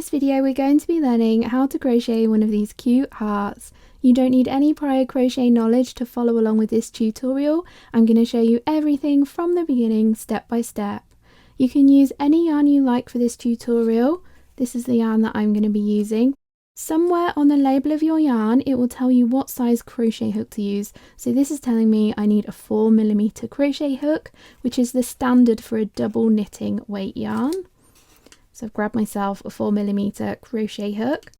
this video we're going to be learning how to crochet one of these cute hearts. You don't need any prior crochet knowledge to follow along with this tutorial. I'm going to show you everything from the beginning, step by step. You can use any yarn you like for this tutorial. This is the yarn that I'm going to be using. Somewhere on the label of your yarn it will tell you what size crochet hook to use. So this is telling me I need a 4mm crochet hook, which is the standard for a double knitting weight yarn. So I've grabbed myself a 4mm crochet hook.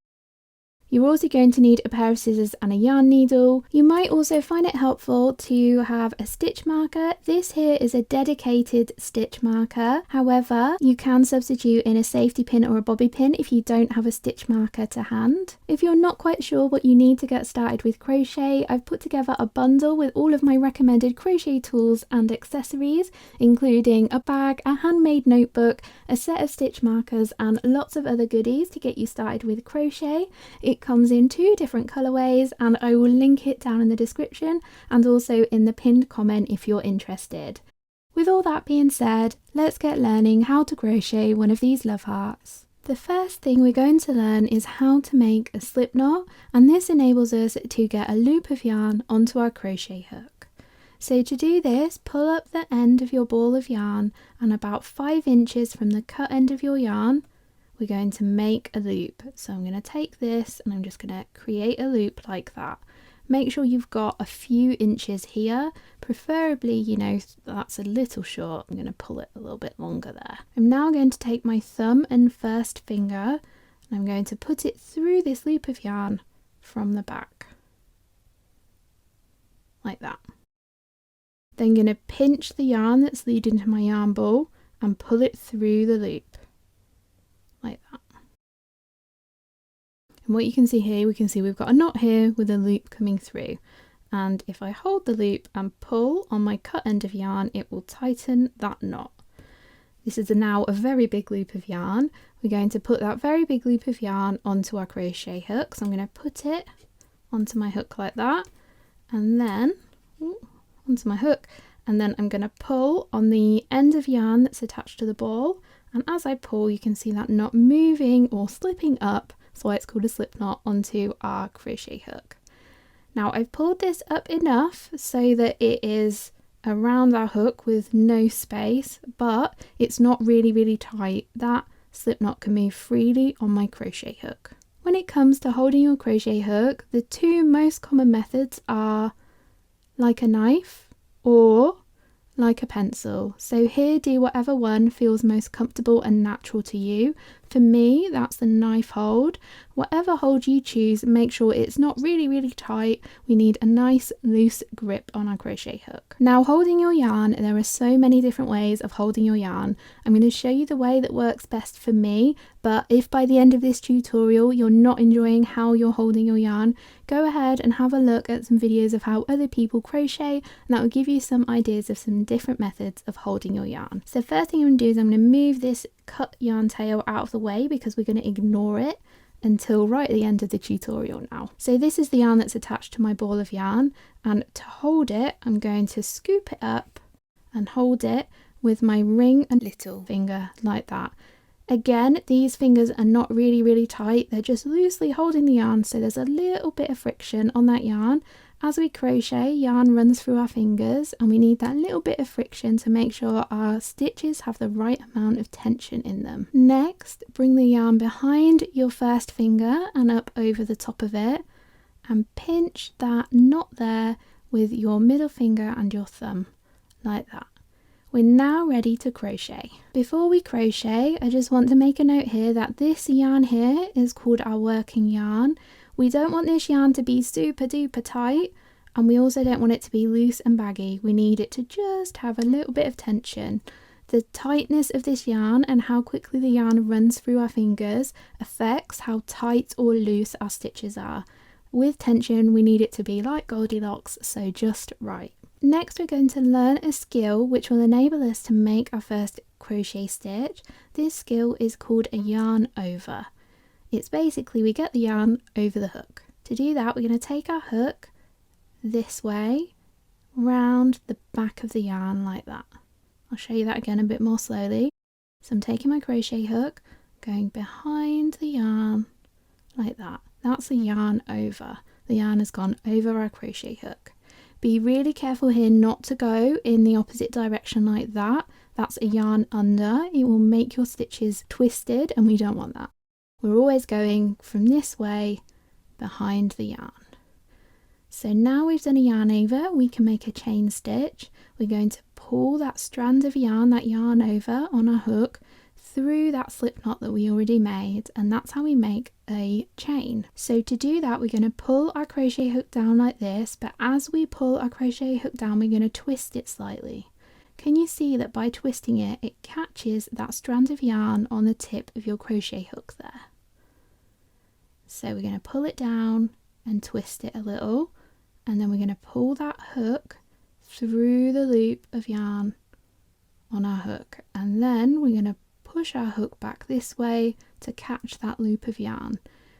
You're also going to need a pair of scissors and a yarn needle. You might also find it helpful to have a stitch marker. This here is a dedicated stitch marker. However, you can substitute in a safety pin or a bobby pin if you don't have a stitch marker to hand. If you're not quite sure what you need to get started with crochet, I've put together a bundle with all of my recommended crochet tools and accessories, including a bag, a handmade notebook, a set of stitch markers, and lots of other goodies to get you started with crochet. It comes in 2 different colorways, and I will link it down in the description and also in the pinned comment if you're interested. With all that being said, let's get learning how to crochet one of these love hearts. The first thing we're going to learn is how to make a slip knot, and this enables us to get a loop of yarn onto our crochet hook. So to do this, pull up the end of your ball of yarn, and about 5 inches from the cut end of your yarn we're going to make a loop. So I'm going to take this and I'm just going to create a loop like that. Make sure you've got a few inches here, preferably, you know, that's a little short. I'm going to pull it a little bit longer there. I'm now going to take my thumb and first finger and I'm going to put it through this loop of yarn from the back, like that. Then I'm going to pinch the yarn that's leading to my yarn ball and pull it through the loop, like that. And what you can see here, we can see we've got a knot here with a loop coming through, and if I hold the loop and pull on my cut end of yarn, it will tighten that knot. This is now a very big loop of yarn. We're going to put that very big loop of yarn onto our crochet hook. So I'm going to put it onto my hook like that, and then onto my hook, and then I'm going to pull on the end of yarn that's attached to the ball. And as I pull, you can see that knot moving or slipping up, that's why it's called a slip knot, onto our crochet hook. Now I've pulled this up enough so that it is around our hook with no space, but it's not really tight. That slip knot can move freely on my crochet hook. When it comes to holding your crochet hook, the 2 most common methods are like a knife or like a pencil. So here, do whatever one feels most comfortable and natural to you. For me, that's the knife hold. Whatever hold you choose, make sure it's not really tight. We need a nice loose grip on our crochet hook. Now, holding your yarn, there are so many different ways of holding your yarn. I'm going to show you the way that works best for me, but if by the end of this tutorial you're not enjoying how you're holding your yarn, go ahead and have a look at some videos of how other people crochet, and that will give you some ideas of some different methods of holding your yarn. So first thing I'm going to do is I'm going to move this cut yarn tail out of the way because we're going to ignore it until right at the end of the tutorial now. So this is the yarn that's attached to my ball of yarn, and to hold it I'm going to scoop it up and hold it with my ring and little finger like that. Again, these fingers are not really tight, they're just loosely holding the yarn, so there's a little bit of friction on that yarn. As we crochet, yarn runs through our fingers, and we need that little bit of friction to make sure our stitches have the right amount of tension in them. Next, bring the yarn behind your first finger and up over the top of it, and pinch that knot there with your middle finger and your thumb, like that. We're now ready to crochet. Before we crochet, I just want to make a note here that this yarn here is called our working yarn. We don't want this yarn to be super duper tight, and we also don't want it to be loose and baggy. We need it to just have a little bit of tension. The tightness of this yarn and how quickly the yarn runs through our fingers affects how tight or loose our stitches are. With tension, we need it to be like Goldilocks, so just right. Next, we're going to learn a skill which will enable us to make our first crochet stitch. This skill is called a yarn over. It's basically we get the yarn over the hook. To do that, we're going to take our hook this way round the back of the yarn like that. I'll show you that again a bit more slowly. So I'm taking my crochet hook, going behind the yarn like that. That's the yarn over. The yarn has gone over our crochet hook. Be really careful here not to go in the opposite direction like that. That's a yarn under. It will make your stitches twisted and we don't want that. We're always going from this way behind the yarn. So now we've done a yarn over, we can make a chain stitch. We're going to pull that strand of yarn, that yarn over on our hook, through that slip knot that we already made, and that's how we make a chain. So to do that, we're going to pull our crochet hook down like this, but as we pull our crochet hook down, we're going to twist it slightly. Can you see that by twisting it, it catches that strand of yarn on the tip of your crochet hook there? So we're going to pull it down and twist it a little, and then we're going to pull that hook through the loop of yarn on our hook, and then we're going to push our hook back this way to catch that loop of yarn.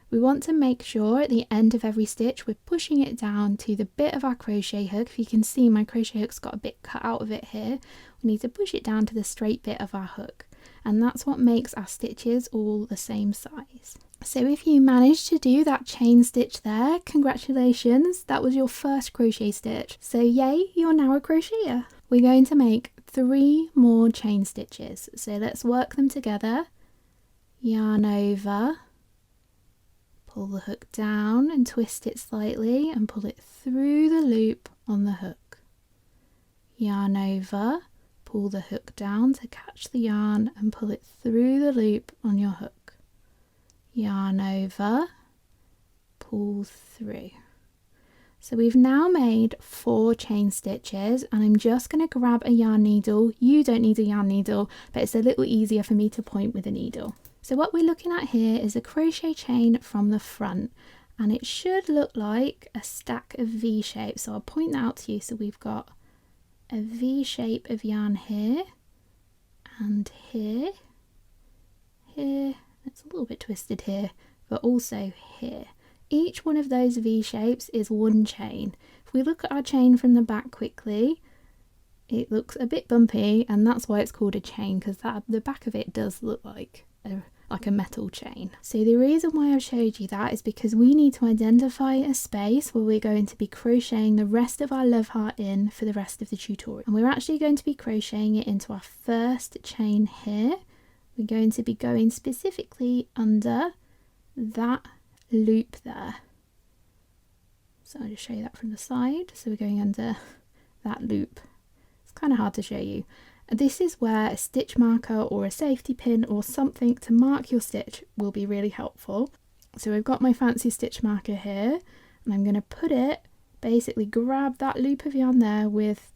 We want to make sure at the end of every stitch we're pushing it down to the bit of our crochet hook. If you can see, my crochet hook's got a bit cut out of it here. We need to push it down to the straight bit of our hook, and that's what makes our stitches all the same size. So if you managed to do that chain stitch there, congratulations, that was your first crochet stitch. So yay, you're now a crocheter. We're going to make 3 more chain stitches, so let's work them together. Yarn over, pull the hook down and twist it slightly and pull it through the loop on the hook. Yarn over, pull the hook down to catch the yarn and pull it through the loop on your hook. Yarn over, pull through. So we've now made 4 chain stitches, and I'm just going to grab a yarn needle. You don't need a yarn needle, but it's a little easier for me to point with a needle. So what we're looking at here is a crochet chain from the front, and it should look like a stack of V shapes. So I'll point that out to you. So we've got a V shape of yarn here, and here, it's a little bit twisted here, but also here. Each one of those V shapes is 1 chain. If we look at our chain from the back quickly, it looks a bit bumpy, and that's why it's called a chain, because the back of it does look like a metal chain. So the reason why I've showed you that is because we need to identify a space where we're going to be crocheting the rest of our love heart in for the rest of the tutorial. And we're actually going to be crocheting it into our first chain here. We're going to be going specifically under that loop there. So I'll just show you that from the side. So we're going under that loop. It's kind of hard to show you. This is where a stitch marker or a safety pin or something to mark your stitch will be really helpful. So I've got my fancy stitch marker here, and I'm going to put it, basically grab that loop of yarn there with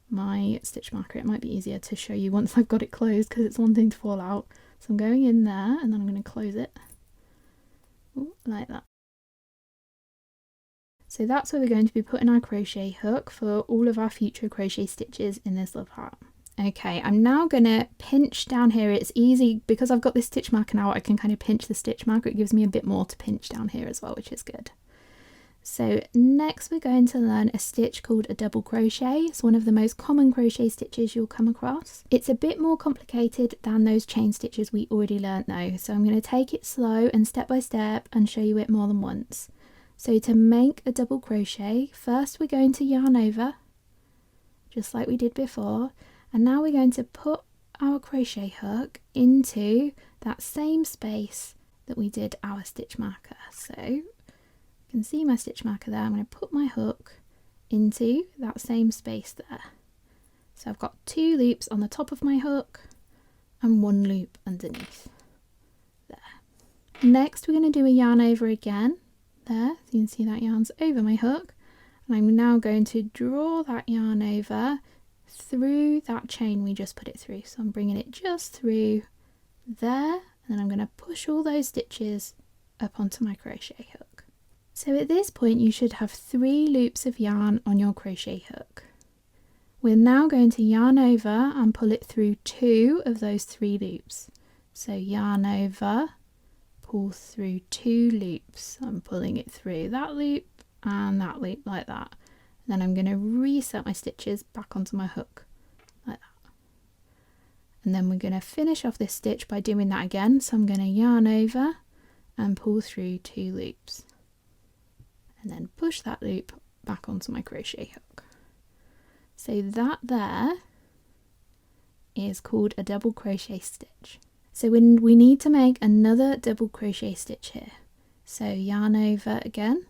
my stitch marker. It might be easier to show you once I've got it closed because it's one thing to fall out. So I'm going in there, and then I'm going to close it. Ooh, like that. So that's where we're going to be putting our crochet hook for all of our future crochet stitches in this love heart. Okay, I'm now going to pinch down here. It's easy because I've got this stitch marker now. I can kind of pinch the stitch marker. It gives me a bit more to pinch down here as well, which is good. So next we're going to learn a stitch called a double crochet. It's one of the most common crochet stitches you'll come across. It's a bit more complicated than those chain stitches we already learnt though, so I'm going to take it slow and step by step and show you it more than once. So to make a double crochet, first we're going to yarn over, just like we did before, and now we're going to put our crochet hook into that same space that we did our stitch marker. So you can see my stitch marker there. I'm going to put my hook into that same space there. So I've got 2 loops on the top of my hook and 1 loop underneath there. Next we're going to do a yarn over again there. So you can see that yarn's over my hook, and I'm now going to draw that yarn over through that chain we just put it through. So I'm bringing it just through there, and then I'm going to push all those stitches up onto my crochet hook. So at this point you should have 3 loops of yarn on your crochet hook. We're now going to yarn over and pull it through 2 of those 3 loops. So yarn over, pull through 2 loops. I'm pulling it through that loop and that loop like that. And then I'm going to reset my stitches back onto my hook like that. And then we're going to finish off this stitch by doing that again. So I'm going to yarn over and pull through 2 loops and then push that loop back onto my crochet hook. So that there is called a double crochet stitch. So we need to make another double crochet stitch here. So yarn over again,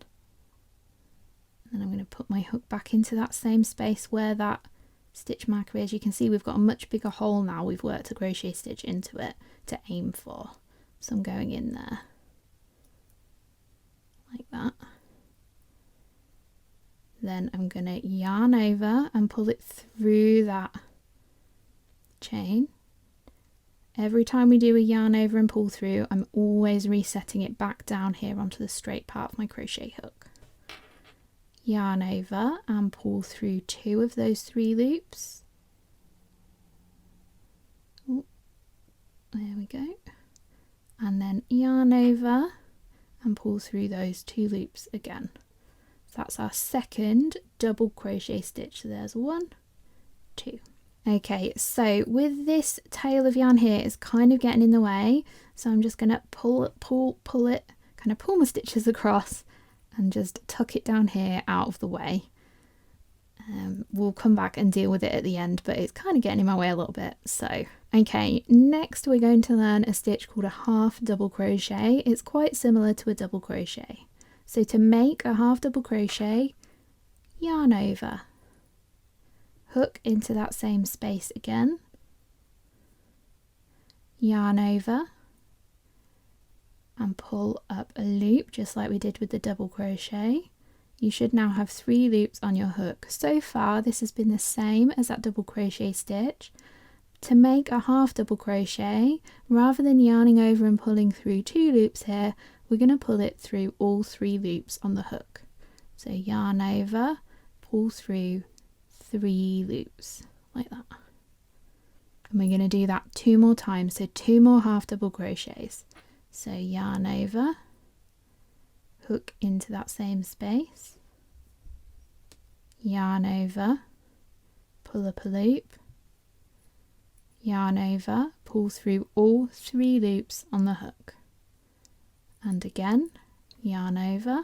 and I'm going to put my hook back into that same space where that stitch marker is. You can see we've got a much bigger hole now. We've worked a crochet stitch into it to aim for. So I'm going in there like that. Then I'm going to yarn over and pull it through that chain. Every time we do a yarn over and pull through, I'm always resetting it back down here onto the straight part of my crochet hook. Yarn over and pull through 2 of those 3 loops. Ooh, there we go. And then yarn over and pull through those 2 loops again. So that's our second double crochet stitch. So there's 1, 2. Okay, so with this tail of yarn here, it's kind of getting in the way. So I'm just going to pull it, kind of pull my stitches across and just tuck it down here out of the way. We'll come back and deal with it at the end, but it's kind of getting in my way a little bit. So, okay, next we're going to learn a stitch called a half double crochet. It's quite similar to a double crochet. So to make a half double crochet, yarn over, hook into that same space again, yarn over and pull up a loop just like we did with the double crochet. You should now have 3 loops on your hook. So far this has been the same as that double crochet stitch. To make a half double crochet, rather than yarning over and pulling through 2 loops here, we're going to pull it through all 3 loops on the hook. So yarn over, pull through 3 loops like that, and we're going to do that 2 more times, so 2 more half double crochets. So yarn over, hook into that same space, yarn over, pull up a loop, yarn over, pull through all 3 loops on the hook, and again yarn over,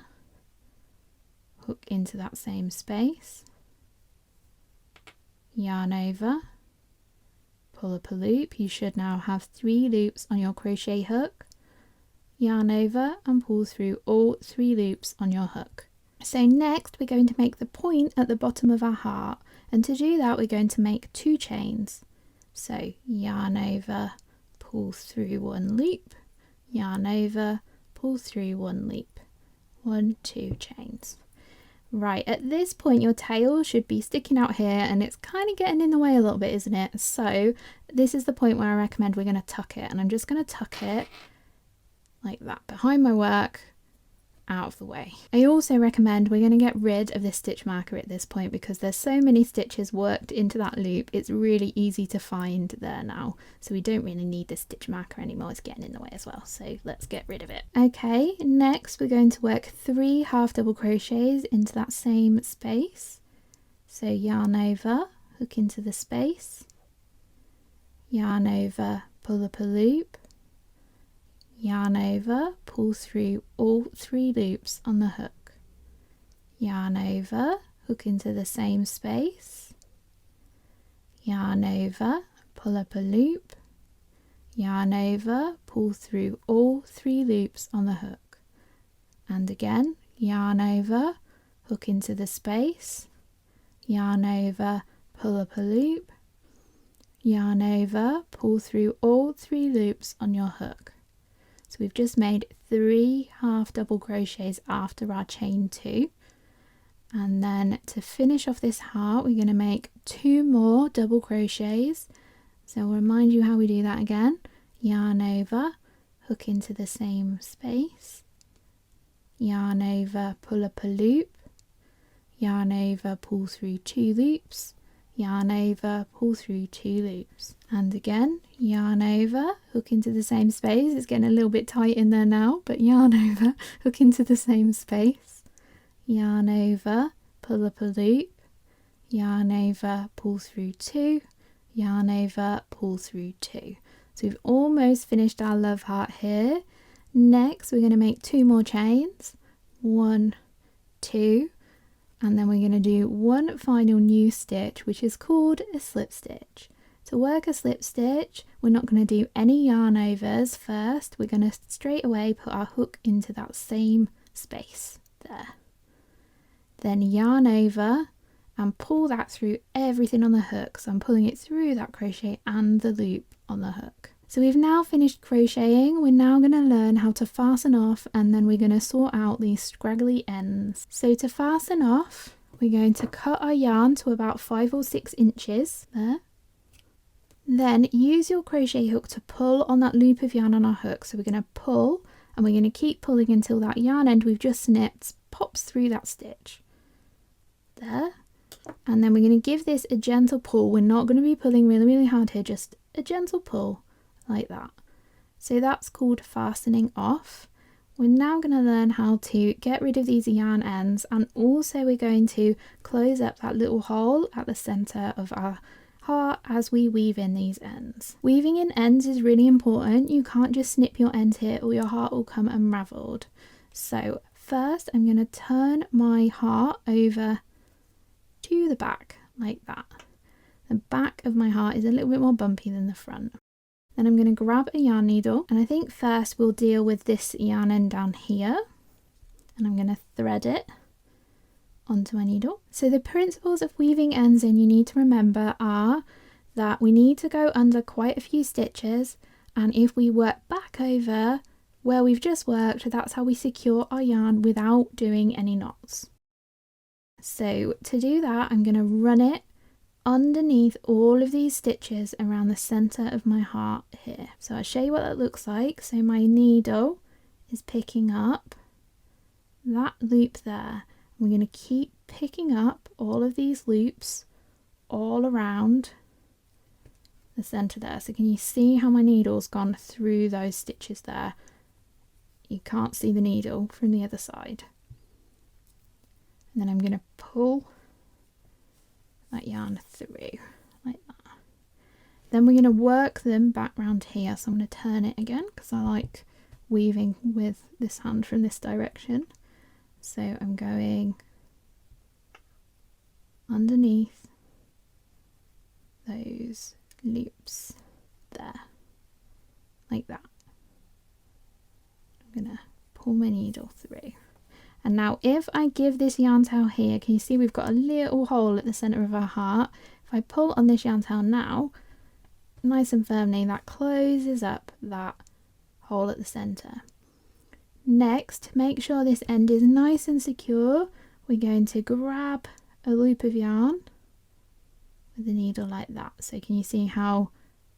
hook into that same space, yarn over, pull up a loop. You should now have 3 loops on your crochet hook, yarn over and pull through all 3 loops on your hook. So next we're going to make the point at the bottom of our heart, and to do that we're going to make 2 chains. So yarn over, pull through 1 loop, yarn over, pull through 1 loop, 1, 2 chains. Right, at this point your tail should be sticking out here and it's kind of getting in the way a little bit, isn't it? So this is the point where I recommend we're going to tuck it, and I'm just going to tuck it like that behind my work, out of the way. I also recommend we're going to get rid of this stitch marker at this point because there's so many stitches worked into that loop. It's really easy to find there now, so we don't really need this stitch marker anymore. It's getting in the way as well, so let's get rid of it. Okay, next we're going to work 3 half double crochets into that same space. So yarn over, hook into the space, yarn over, pull up a loop, yarn over, pull through all 3 loops on the hook, yarn over, hook into the same space, yarn over, pull up a loop, yarn over, pull through all 3 loops on the hook, and again yarn over, hook into the space, yarn over, pull up a loop, yarn over, pull through all 3 loops on your hook. So we've just made 3 half double crochets after our chain 2, and then to finish off this heart we're going to make 2 more double crochets. So I'll remind you how we do that again. Yarn over, hook into the same space, yarn over, pull up a loop, yarn over, pull through 2 loops, yarn over, pull through 2 loops, and again yarn over, hook into the same space. It's getting a little bit tight in there now, but yarn over, hook into the same space, yarn over, pull up a loop, yarn over, pull through 2, yarn over, pull through 2. So we've almost finished our love heart here. Next we're going to make 2 more chains, 1, 2, and then we're going to do one final new stitch, which is called a slip stitch. To work a slip stitch, we're not going to do any yarn overs first. We're going to straight away put our hook into that same space there. Then yarn over and pull that through everything on the hook. So I'm pulling it through that crochet and the loop on the hook. So we've now finished crocheting. We're now going to learn how to fasten off, and then we're going to sort out these scraggly ends. So to fasten off, we're going to cut our yarn to about 5 or 6 inches there. Then use your crochet hook to pull on that loop of yarn on our hook. So we're going to pull, and we're going to keep pulling until that yarn end we've just snipped pops through that stitch there. And then we're going to give this a gentle pull. We're not going to be pulling really hard here, just a gentle pull like that. So that's called fastening off. We're now going to learn how to get rid of these yarn ends, and also we're going to close up that little hole at the center of our heart as we weave in these ends. Weaving in ends is really important. You can't just snip your end here or your heart will come unraveled. So first I'm going to turn my heart over to the back like that. The back of my heart is a little bit more bumpy than the front. Then I'm going to grab a yarn needle, and I think first we'll deal with this yarn end down here, and I'm going to thread it onto my needle. So the principles of weaving ends in you need to remember are that we need to go under quite a few stitches, and if we work back over where we've just worked, that's how we secure our yarn without doing any knots. So to do that, I'm going to run it underneath all of these stitches around the center of my heart here. So I'll show you what that looks like. So my needle is picking up that loop there. We're going to keep picking up all of these loops all around the center there. So can you see how my needle's gone through those stitches there? You can't see the needle from the other side. And then I'm going to pull that yarn through like that. Then we're going to work them back round here. So I'm going to turn it again because I like weaving with this hand from this direction. So I'm going underneath those loops there like that. I'm going to pull my needle through. And now if I give this yarn tail here, can you see we've got a little hole at the centre of our heart? If I pull on this yarn tail now, nice and firmly, that closes up that hole at the centre. Next, make sure this end is nice and secure. We're going to grab a loop of yarn with the needle like that. So can you see how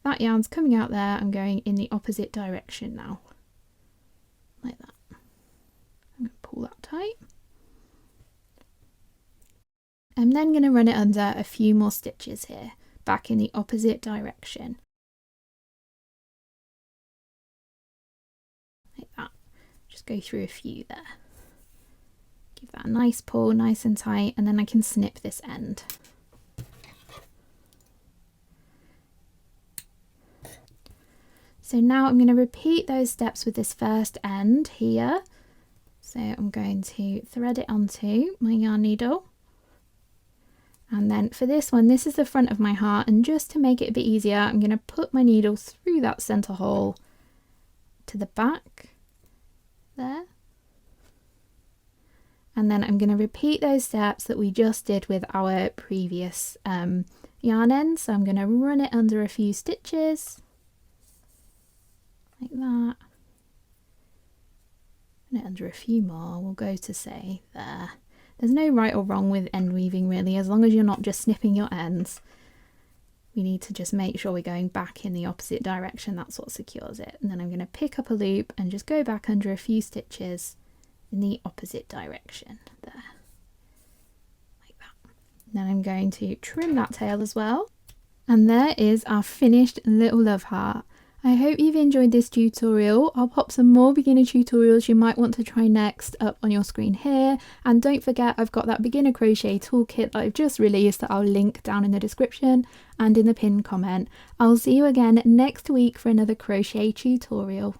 that yarn's coming out there? I'm going in the opposite direction now, like that. I'm going to pull that tight. I'm then going to run it under a few more stitches here, back in the opposite direction. Like that. Just go through a few there. Give that a nice pull, nice and tight, and then I can snip this end. So now I'm going to repeat those steps with this first end here. So I'm going to thread it onto my yarn needle. And then for this one, this is the front of my heart, and just to make it a bit easier, I'm going to put my needle through that center hole to the back there. And then I'm going to repeat those steps that we just did with our previous yarn end. So I'm going to run it under a few stitches like that. And under a few more, we'll go to say there. There's no right or wrong with end weaving really, as long as you're not just snipping your ends. We need to just make sure we're going back in the opposite direction. That's what secures it. And then I'm going to pick up a loop and just go back under a few stitches in the opposite direction there, like that. Then I'm going to trim that tail as well. And there is our finished little love heart. I hope you've enjoyed this tutorial. I'll pop some more beginner tutorials you might want to try next up on your screen here, and don't forget I've got that beginner crochet toolkit that I've just released that I'll link down in the description and in the pinned comment. I'll see you again next week for another crochet tutorial.